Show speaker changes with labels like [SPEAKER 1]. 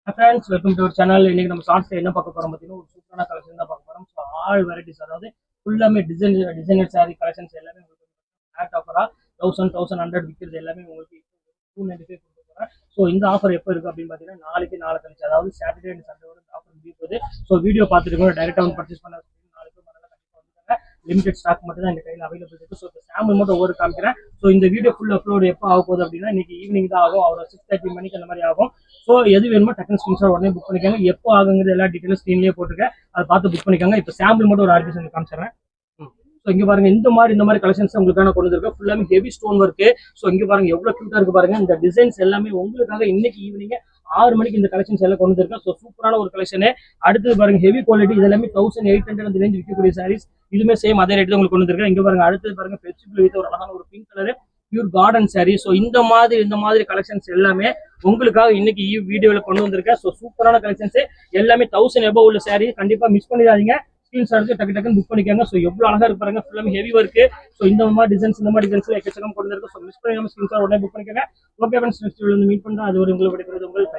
[SPEAKER 1] Friends welcome to our channel. இன்னைக்கு நம்ம ஷார்ட்ஸ்ல என்ன பார்க்க போறோம் பார்த்தீங்கன்னா, ஒரு சூப்பரான கலெக்ஷன் தான் பார்க்க போறோம். ஸோ ஆல் வெரைட்டிஸ், அதாவது ஃபுல்லாமே டிசைனர் சாரி கலெக்ஷன்ஸ் எல்லாமே உங்களுக்கு ஃபிளாட் ஆஃபரா 1100 விற்கிறது எல்லாமே உங்களுக்கு 295 கொடுக்க போறேன். ஸோ இந்த ஆஃபர் எப்போ இருக்கு அப்படின்னு பார்த்தீங்கன்னா, நாளைக்கு நாளை கழிச்சு, அதாவது சாட்டர்டே அண்ட் சண்டே இந்த ஆஃபர் முடிய போகுது. ஸோ வீடியோ பார்த்துட்டு டைரெக்டாக வந்து பர்ச்சேஸ் பண்ண நாளைக்கு லிமிடெட் ஸ்டாக் மட்டும் தான் எங்க கையில் அவைலபிள் இருக்கு. ஸோ இந்த சாம்பிள் மட்டும் ஒவ்வொரு காமிக்கிறேன். ஸோ இந்த வீடியோ ஃபுல் அப்லோட் எப்போ ஆக போகுது அப்படின்னா, இன்னைக்கு ஈவினிங் தான் ஆகும். ஒரு 6:30 மணிக்கு அந்த மாதிரி ஆகும். ஸோ எது வேணுமோ டக்குனு ஸ்கிரீன்ஷாட் உடனே புக் பண்ணிக்காங்க. எப்போ ஆகுங்கிறது எல்லா டீட்டெயிலும் ஸ்க்ரீன்லேயே போட்டுருக்கேன். அதை பார்த்து புக் பண்ணிக்காங்க. இப்போ சாம்பிள் மட்டும் ஒரு ஆர்டிஸ்ட் காமிச்சிடுறேன். ஸோ இங்க பாருங்க, இந்த மாதிரி கலெக்ஷன்ஸ் உங்களுக்கான கொண்டு வந்திருக்கேன். ஃபுல்லாமே ஹெவி ஸ்டோன் ஒர்க்கு. ஸோ இங்க பாருங்க எவ்வளவு கியூட்டா இருக்கு பாருங்க. இந்த டிசைன்ஸ் எல்லாமே உங்களுக்காக இன்னைக்கு ஈவினிங் 6 மணிக்கு இந்த கலெக்ஷன்ஸ் எல்லாம் கொண்டு வந்திருக்கேன். ஸோ சூப்பரான ஒரு கலெக்ஷன். அடுத்து பாருங்க ஹெவி குவாலிட்டி, இது எல்லாமே 1800 அந்த ரேஞ்ச் விற்கக்கூடிய சாரீஸ். இதுவுமே சேம் அதே ரேட் தான் உங்களுக்கு கொண்டு வந்திருக்கேன். இங்க பாருங்க அடுத்து பாருங்க ஃபெஸ்டிவல் வித் ஒரு அழகான ஒரு pink colour pure garden sorry. So இந்த மாதிரி கலெக்ஷன்ஸ் எல்லாமே உங்களுக்காக இன்னைக்கு வீடியோல கொண்டு வந்திருக்கேன். ஸோ சூப்பரான கலெக்ஷன்ஸ் எல்லாமே 1000 எபோவ் உள்ள சாரி. கண்டிப்பா மிஸ் பண்ணிடாதீங்க. ஸ்கிரீன்ஷாட் எடுத்து டக்குன்னு புக் பண்ணிக்கோங்க. ஸோ எவ்வளவு அழகா இருக்கு பாருங்க. ஃபுல்லாமே ஹெவி ஒர்க்கு. ஸோ இந்த மாதிரி டிசைன்ஸ்ல எக்கச்சக்கம் கொண்டு வந்திருக்கு. ஸோ மிஸ் பண்ணாம ஸ்கிரீன்ஷாட் உடனே புக் பண்ணிக்கோங்க. ஓகே ஃப்ரெண்ட்ஸ், நெக்ஸ்ட் வீடியோல மீட் பண்றேன். அது ஒரு உங்களை விடைபெறுவது உங்கள்